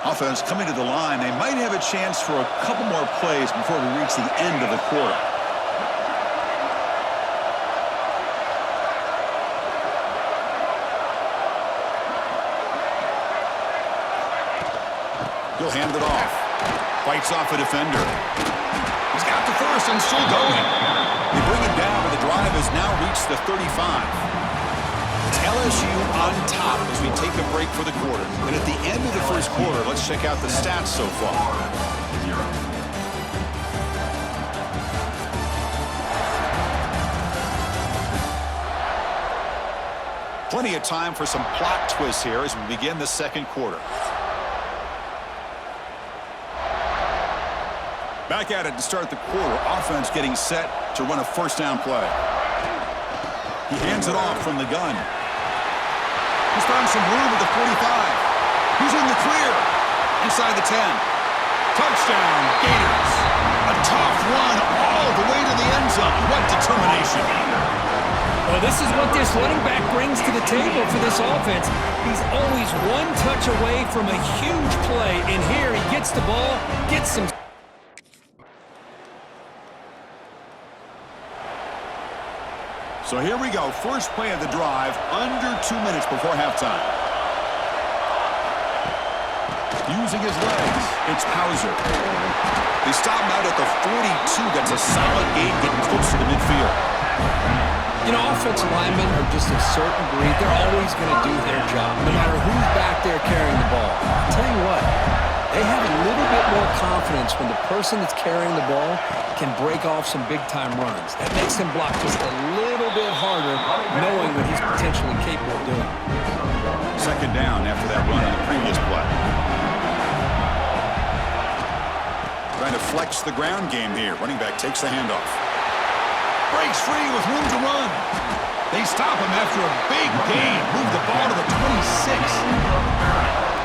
Offense coming to the line. They might have a chance for a couple more plays before we reach the end of the quarter. He'll hand it off. Fights off a defender. He's got the first and still going. They bring him down, but the drive has now reached the 35. It's LSU on top as we take a break for the quarter. And at the end of the first quarter, let's check out the stats so far. Plenty of time for some plot twists here as we begin the second quarter. Back at it to start the quarter. Offense getting set to run a first down play. He hands it off from the gun. He's found some room at the 45. He's in the clear. Inside the 10. Touchdown, Gators. A tough run all the way to the end zone. What determination. Well, this is what this running back brings to the table for this offense. He's always one touch away from a huge play. And here he gets the ball, gets some... So here we go. First play of the drive, under 2 minutes before halftime. Using his legs, it's Hauser. They stop him out at the 42. That's a solid gain getting closer to midfield. You know, offensive linemen are just a certain breed. They're always going to do their job, no matter who's back there carrying the ball. I'll tell you what, they have a little bit more confidence when the person that's carrying the ball can break off some big-time runs. That makes him block just a little bit harder, knowing what he's potentially capable of doing. Second down after that run on the previous play. Trying to flex the ground game here. Running back takes the handoff. Breaks free with room to run. They stop him after a big gain. Move the ball to the 26.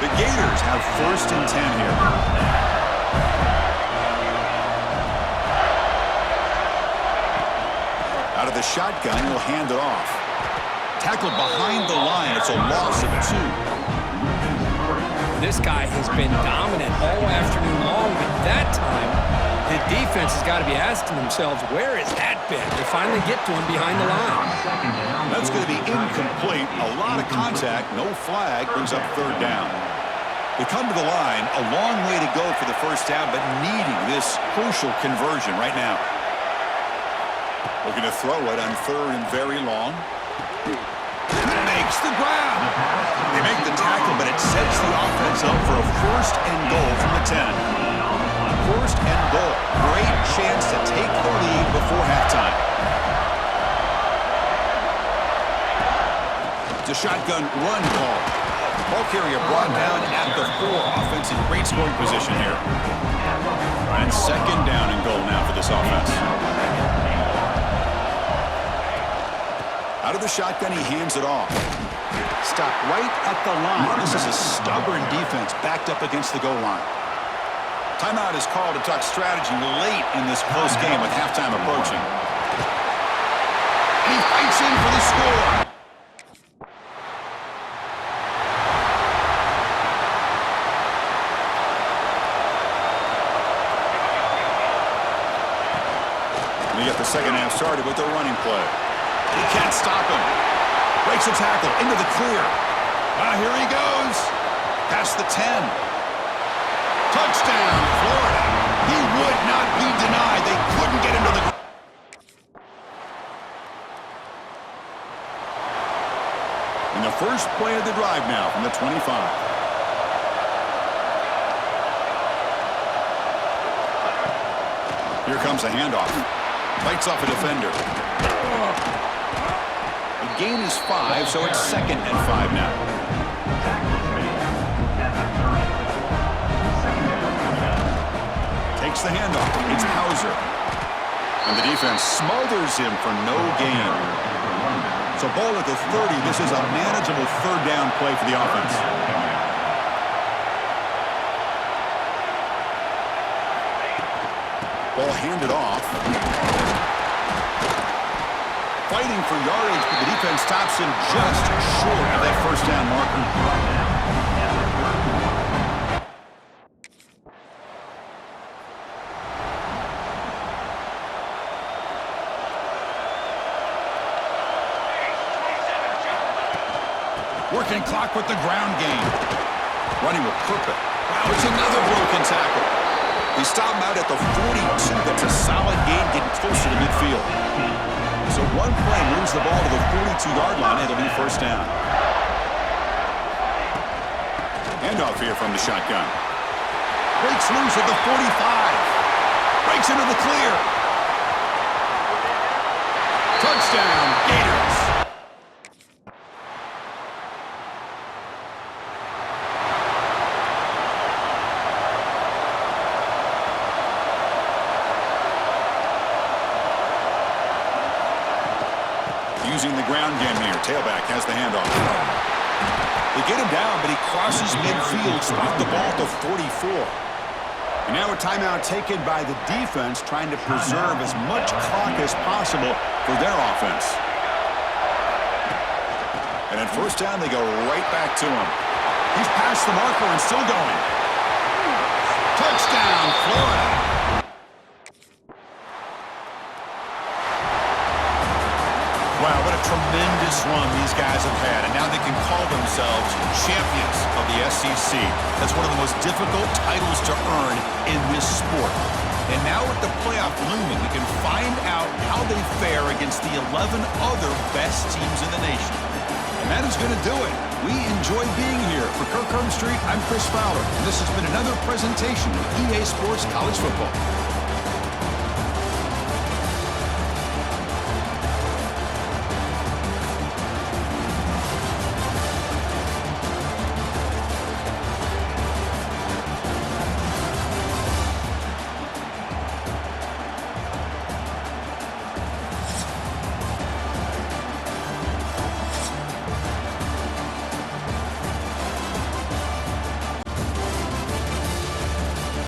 The Gators have 1st and 10 here. Out of the shotgun, he'll hand it off. Tackled behind the line. It's a loss of 2. This guy has been dominant all afternoon long, but that time, the defense has got to be asking themselves, where has that been? They finally get to him behind the line. That's going to be incomplete. A lot of contact. No flag. Brings up 3rd down. They come to the line. A long way to go for the 1st down, but needing this crucial conversion right now. Looking to throw it on 3rd and very long. Makes the grab. They make the tackle, but it sets the offense up for a 1st and goal from the 10. 1st and goal. Great chance to take the lead before halftime. It's a shotgun run call. Ball carrier brought down at the 4. Offense in great scoring position here. And 2nd down and goal now for this offense. Out of the shotgun, he hands it off. Stop right at the line. This is a stubborn defense backed up against the goal line. Timeout is called to talk strategy late in this close game with halftime approaching. And he fights in for the score. We get the second half started with the running play. He can't stop him. Breaks a tackle into the clear. Here he goes. Past the 10. Touchdown, Florida. He would not be denied. They couldn't get him to the ground. And the first play of the drive now from the 25. Here comes a handoff. Fights off a defender. The gain is 5, so it's 2nd and 5 now. Takes the handoff. It's Hauser. And the defense smothers him for no gain. So ball at the 30. This is a manageable 3rd down play for the offense. Ball handed off. Fighting for yardage, but the defense stops him just short of that 1st down marker. Working clock with the ground game. Running with purpose. Wow, it's another broken tackle. They stop him out at the 42. That's a solid gain getting closer to midfield. So one play moves the ball to the 42-yard line. It'll be 1st down. Handoff here from the shotgun. Breaks loose at the 45. Breaks into the clear. Touchdown, Gators. Using the ground game here. Tailback has the handoff. They get him down, but he crosses midfield, spot the ball to 44. And now a timeout taken by the defense, trying to preserve as much clock as possible for their offense. And at 1st down, they go right back to him. He's past the marker and still going. Touchdown, Florida. Wow, what a tremendous run these guys have had, and now they can call themselves champions of the SEC. That's one of the most difficult titles to earn in this sport. And now with the playoff looming, we can find out how they fare against the 11 other best teams in the nation. And that is going to do it. We enjoy being here. For Kirk Herbstreit, I'm Chris Fowler, and this has been another presentation of EA Sports College Football.